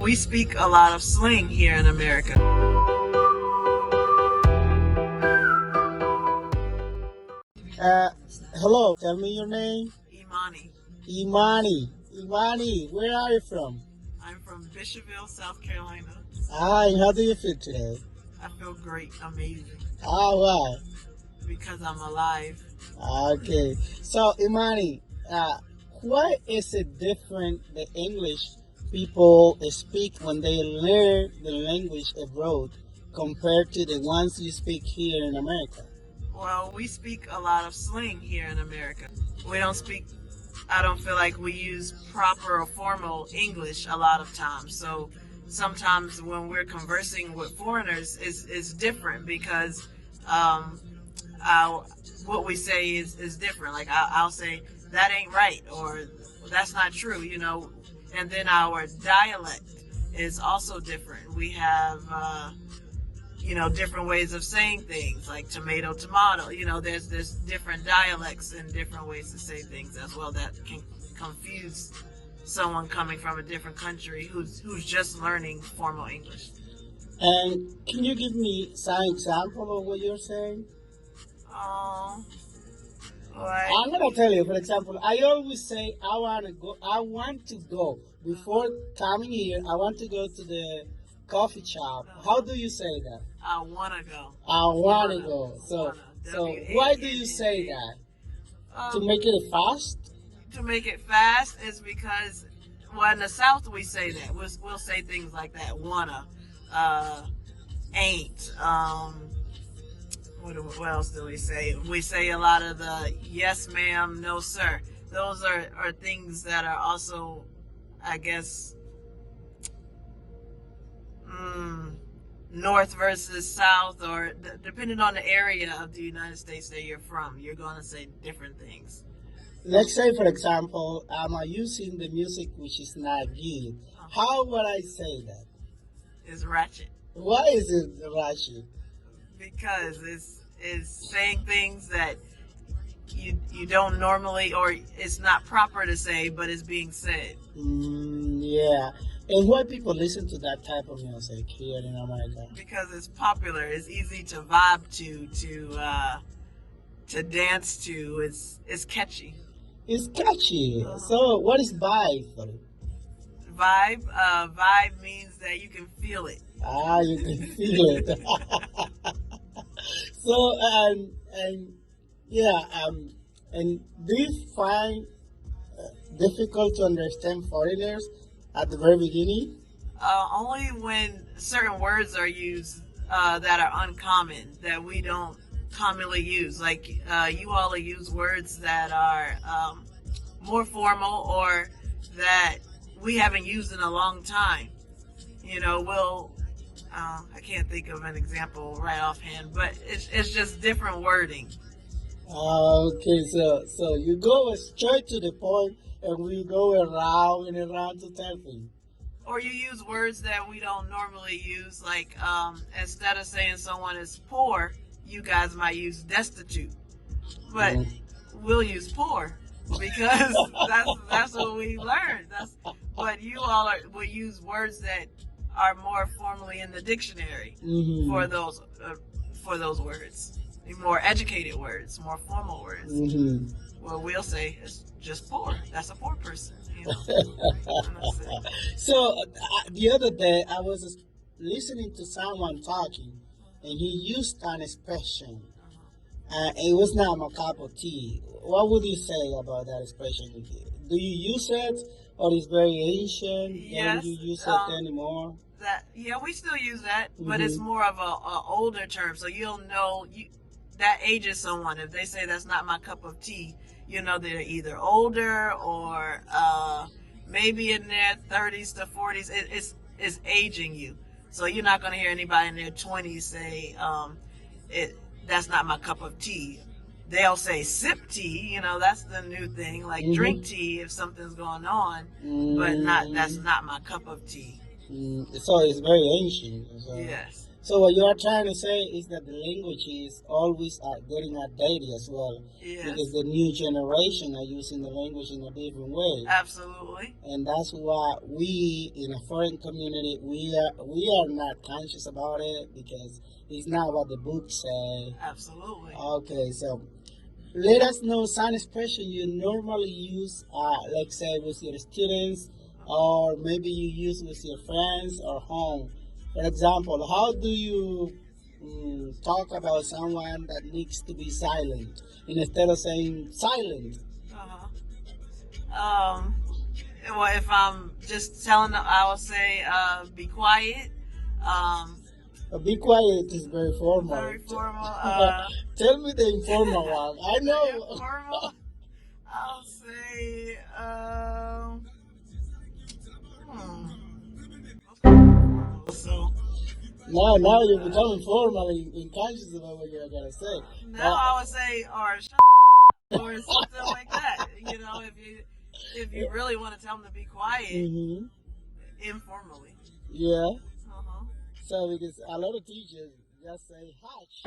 We speak a lot of slang here in America. Hello, tell me your name. Imani. Imani, where are you from? I'm from Bishopville, South Carolina. And how do you feel today? I feel great, amazing, Wow. because I'm alive. Okay. So, Imani, why is it different the English people speak when they learn the language abroad compared to the ones you speak here in America? Well, we speak a lot of slang here in America. I don't feel like we use proper or formal English a lot of times. So sometimes when we're conversing with foreigners, it's different because what we say is different. Like I'll say, that ain't right, or that's not true, and then our dialect is also different. We have different ways of saying things, like tomato, there's different dialects and different ways to say things as well that can confuse someone coming from a different country who's just learning formal English. And can you give me some example of what you're saying? I'm gonna tell you, for example, I always say I want to go. Before coming here, I want to go to the coffee shop. How do you say that? I wanna go. I wanna go. So why do you say that? To make it fast? To make it fast is because, well, in the South we say that. We'll say things like that. Wanna, ain't, what else do we say? We say a lot of the yes ma'am, no sir. Those are things that are also, I guess, north versus south, or depending on the area of the United States that you're from, you're going to say different things. Let's say, for example, I'm using the music which is not good. How would I say that? It's ratchet. Why is it ratchet? Because it's saying things that you don't normally, or it's not proper to say, but it's being said. Yeah. And why people listen to that type of music here in America? Because it's popular. It's easy to vibe to dance to. It's catchy. It's catchy. So what is vibe? Vibe? Vibe means that you can feel it. You can feel it. So, and do you find difficult to understand foreigners at the very beginning? Only when certain words are used that are uncommon, that we don't commonly use. Like you all use words that are more formal, or that we haven't used in a long time. I can't think of an example right offhand, but it's just different wording. Okay, so you go straight to the point, and we go around and around to tell things. Or you use words that we don't normally use, like instead of saying someone is poor, you guys might use destitute, but we'll use poor because that's what we learned. But you all will use words that are more formally in the dictionary for those words, more educated words, more formal words. Well, we'll say it's just poor. That's a poor person. So the other day I was listening to someone talking, and he used an expression. It was not my cup of tea. What would you say about that expression? Do you use it, or is very ancient? Yes. Don't you use it anymore? We still use that, but it's more of a older term. So you'll know that ages someone. If they say that's not my cup of tea, they're either older or maybe in their 30s to 40s. It's aging you. So you're not going to hear anybody in their 20s say, that's not my cup of tea. They'll say sip tea, that's the new thing, like drink tea if something's going on, but that's not my cup of tea. So it's very ancient. So. Yes. So what you are trying to say is that the language is always getting updated as well. Yes. Because the new generation are using the language in a different way. Absolutely. And that's why we in a foreign community we are not conscious about it, because it's not what the books say. Absolutely. Okay, so let us know some expression you normally use, let's say with your students, or maybe you use with your friends or home. For example, how do you talk about someone that needs to be silent instead of saying silent? Well, if I'm just telling them, I will say, be quiet. Be quiet is very formal. Very formal. Tell me the informal one. I know. Informal. I'll say, So now you're becoming formal and conscious about what you're gonna say. now I would say, or shut or something like that. You know, if you really want to tell them to be quiet, informally. Yeah. So because a lot of teachers just say hush.